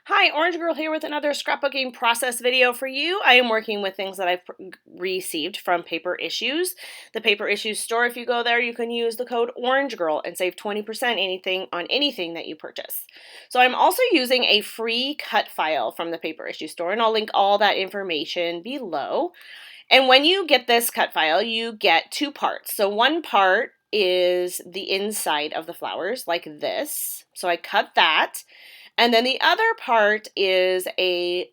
Hi, Orange Girl here with another scrapbooking process video for you. I am working with things that I've received from Paper Issues. The Paper Issues store, if you go there, you can use the code Orange Girl and save 20% on anything that you purchase. So I'm also using a free cut file from the Paper Issues store, and I'll link all that information below. And when you get this cut file, you get two parts. So one part is the inside of the flowers, like this. So I cut that. And then the other part is a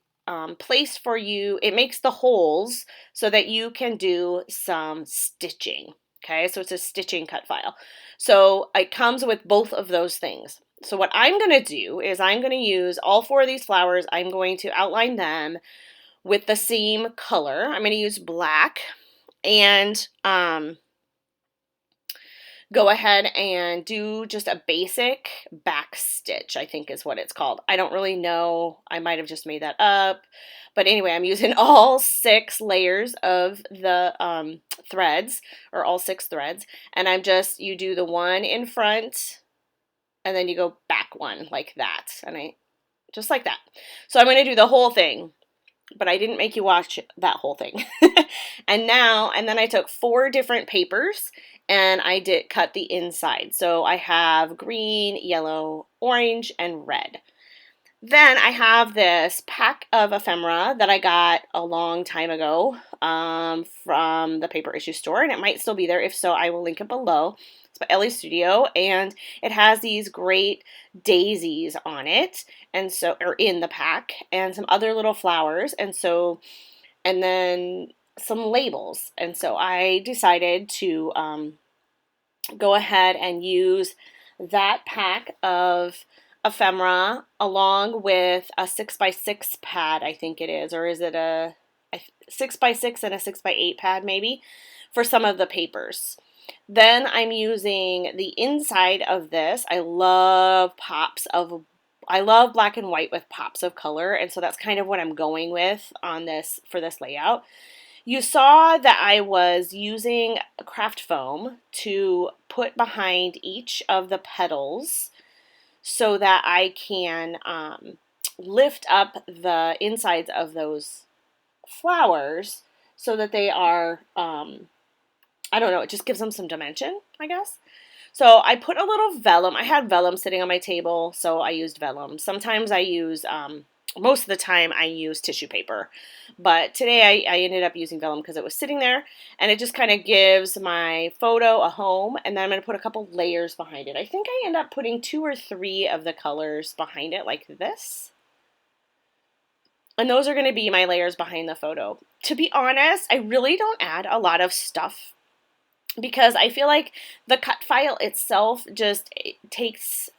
place for you. It makes the holes so that you can do some stitching. Okay, so it's a stitching cut file. So it comes with both of those things. So what I'm going to do is I'm going to use all four of these flowers. I'm going to outline them with the same color. I'm going to use black and go ahead and do just a basic back stitch, I think is what it's called. I don't really know. I might have just made that up. But anyway, I'm using all 6 layers of the threads, or all 6 threads. And you do the one in front, and then you go back one like that. And just like that. So I'm going to do the whole thing. But I didn't make you watch that whole thing. And then I took 4 different papers and I did cut the inside. So I have green, yellow, orange, and red. Then I have this pack of ephemera that I got a long time ago from the Paper Issue store, and it might still be there. If so, I will link it below. It's by Elle Studio, and it has these great daisies on it, or in the pack, and some other little flowers, and then some labels. And so I decided to go ahead and use that pack of ephemera along with a 6x6 pad, I think it is, or is it a 6x6 and a 6x8 pad maybe, for some of the papers. Then I'm using the inside of this. I love black and white with pops of color, and so that's kind of what I'm going with on this for this layout. You saw that I was using craft foam to put behind each of the petals so that I can lift up the insides of those flowers so that they are, I don't know, it just gives them some dimension, I guess. So I put a little vellum. I had vellum sitting on my table, so I used vellum. Sometimes I use, most of the time I use tissue paper. But today I ended up using vellum because it was sitting there, and it just kind of gives my photo a home, and then I'm going to put a couple layers behind it. I think I end up putting 2 or 3 of the colors behind it like this. And those are going to be my layers behind the photo. To be honest, I really don't add a lot of stuff because I feel like the cut file itself just takes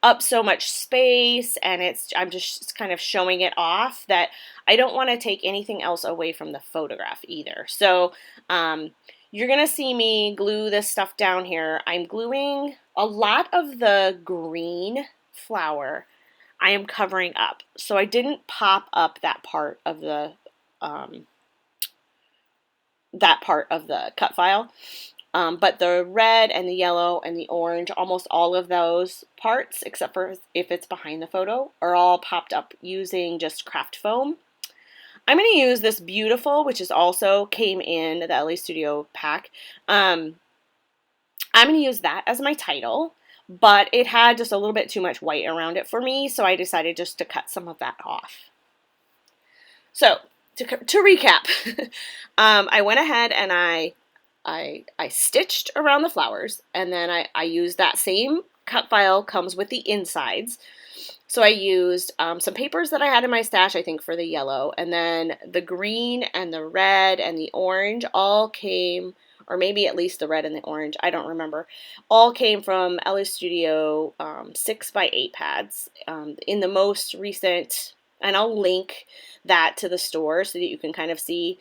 up so much space, and I'm just kind of showing it off that I don't want to take anything else away from the photograph either. So you're going to see me glue this stuff down here. I'm gluing a lot of the green flower. I am covering up. So I didn't pop up that part of the cut file. But the red and the yellow and the orange, almost all of those parts, except for if it's behind the photo, are all popped up using just craft foam. I'm going to use this beautiful, which is also came in the Elle Studio pack. I'm going to use that as my title, but it had just a little bit too much white around it for me, so I decided just to cut some of that off. So, to recap, I went ahead and I stitched around the flowers, and then I used that same cut file, comes with the insides. So I used some papers that I had in my stash, I think, for the yellow, and then the green and the red and the orange all came, or maybe at least the red and the orange, I don't remember, all came from Elle Studio 6x8 pads in the most recent, and I'll link that to the store so that you can kind of see.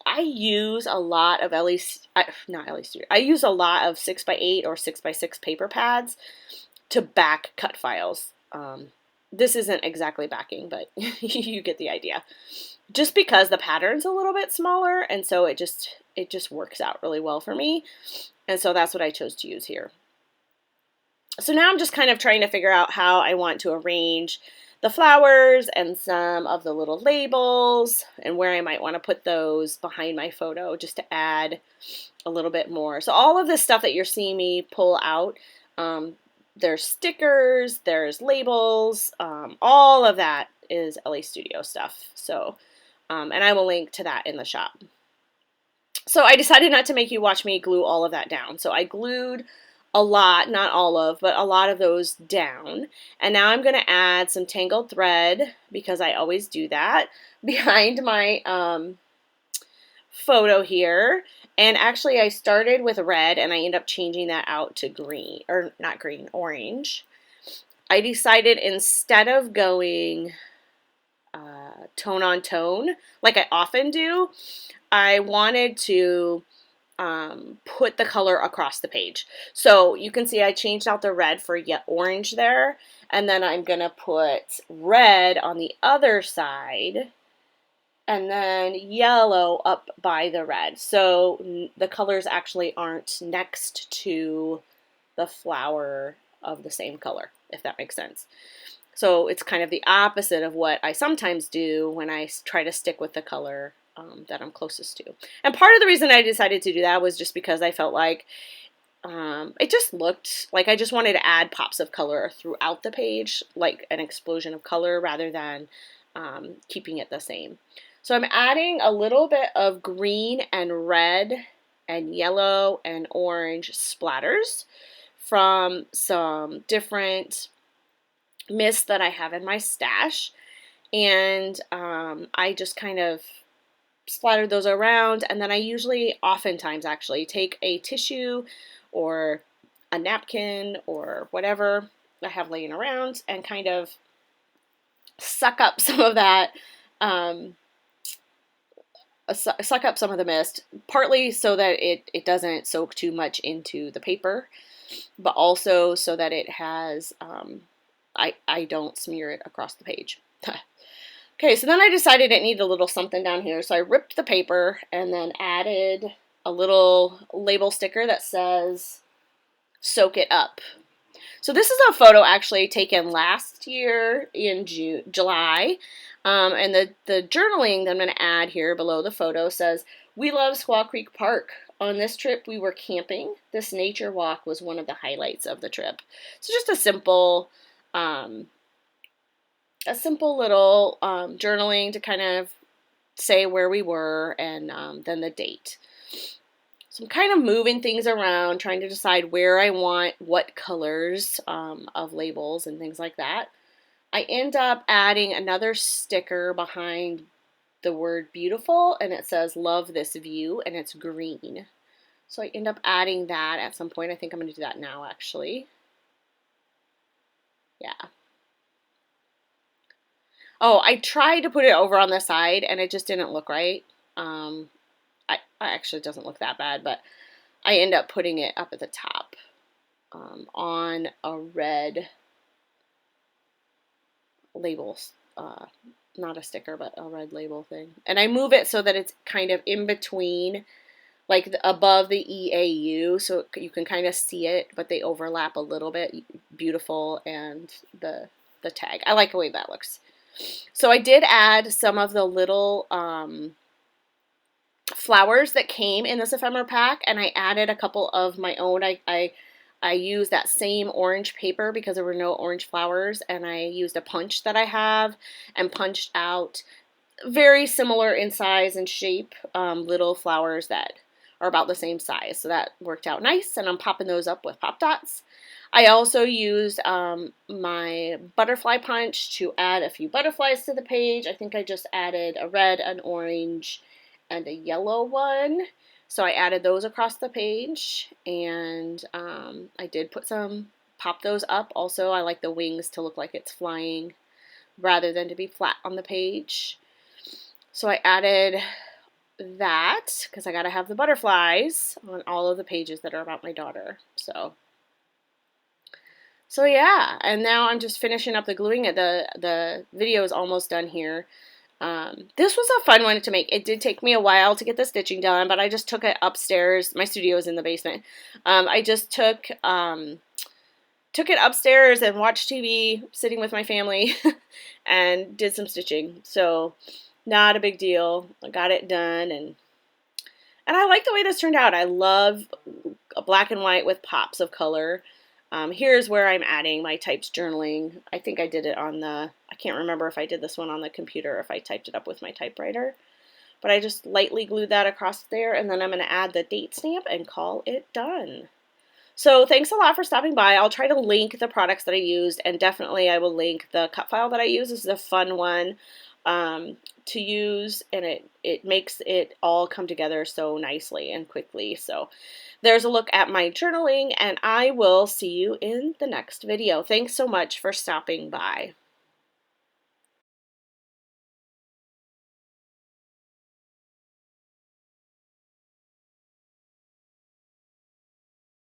I use a lot of I use a lot of 6x8 or 6x6 paper pads to back cut files. This isn't exactly backing, but you get the idea. Just because the pattern's a little bit smaller, and so it just works out really well for me. And so that's what I chose to use here. So now I'm just kind of trying to figure out how I want to arrange the flowers and some of the little labels and where I might want to put those behind my photo just to add a little bit more. So all of this stuff that you're seeing me pull out, there's stickers, there's labels, all of that is LA Studio stuff. So, and I will link to that in the shop. So I decided not to make you watch me glue all of that down. So I glued a lot, not all of, but a lot of those down. And now I'm going to add some tangled thread, because I always do that, behind my photo here. And actually I started with red and I ended up changing that out to green, or not green, orange. I decided instead of going tone on tone like I often do, I wanted to put the color across the page. So you can see I changed out the red for orange there, and then I'm going to put red on the other side, and then yellow up by the red. So the colors actually aren't next to the flower of the same color, if that makes sense. So it's kind of the opposite of what I sometimes do when I try to stick with the color that I'm closest to. And part of the reason I decided to do that was just because I felt like it just looked like I just wanted to add pops of color throughout the page, like an explosion of color, rather than keeping it the same. So I'm adding a little bit of green and red and yellow and orange splatters from some different mist that I have in my stash, and I just kind of splattered those around, and then I usually, oftentimes actually, take a tissue or a napkin or whatever I have laying around and kind of suck up some of that, suck up some of the mist, partly so that it doesn't soak too much into the paper, but also so that it has, I don't smear it across the page. Okay, so then I decided it needed a little something down here, so I ripped the paper and then added a little label sticker that says, "Soak it up." So this is a photo actually taken last year in July, and the journaling that I'm going to add here below the photo says, "We love Squaw Creek Park. On this trip we were camping. This nature walk was one of the highlights of the trip." So just a simple little journaling to kind of say where we were, and then the date. So I'm kind of moving things around, trying to decide where I want what colors of labels and things like that. I end up adding another sticker behind the word beautiful, and it says "Love this view," and it's green. So I end up adding that at some point. I think I'm going to do that now, actually. Yeah. Oh, I tried to put it over on the side and it just didn't look right. I actually, it doesn't look that bad, but I end up putting it up at the top on a red label, not a sticker, but a red label thing. And I move it so that it's kind of in between, like above the EAU, so you can kind of see it, but they overlap a little bit. Beautiful, and the tag. I like the way that looks. So I did add some of the little flowers that came in this ephemera pack, and I added a couple of my own. I used that same orange paper because there were no orange flowers, and I used a punch that I have and punched out very similar in size and shape little flowers that are about the same size. So that worked out nice, and I'm popping those up with Pop Dots. I also used my butterfly punch to add a few butterflies to the page. I think I just added a red, an orange, and a yellow one. So I added those across the page, and I did pop those up. Also, I like the wings to look like it's flying rather than to be flat on the page. So I added that because I got to have the butterflies on all of the pages that are about my daughter. So yeah, and now I'm just finishing up the gluing. The video is almost done here. This was a fun one to make. It did take me a while to get the stitching done, but I just took it upstairs. My studio is in the basement. I just took took it upstairs and watched TV sitting with my family and did some stitching. So not a big deal. I got it done, and I like the way this turned out. I love a black and white with pops of color. Here's where I'm adding my typed journaling. I think I did it on the, I can't remember if I did this one on the computer or if I typed it up with my typewriter. But I just lightly glued that across there, and then I'm going to add the date stamp and call it done. So thanks a lot for stopping by. I'll try to link the products that I used, and definitely I will link the cut file that I use. This is a fun one to use, and it makes it all come together so nicely and quickly. So there's a look at my journaling, and I will see you in the next video. Thanks so much for stopping by.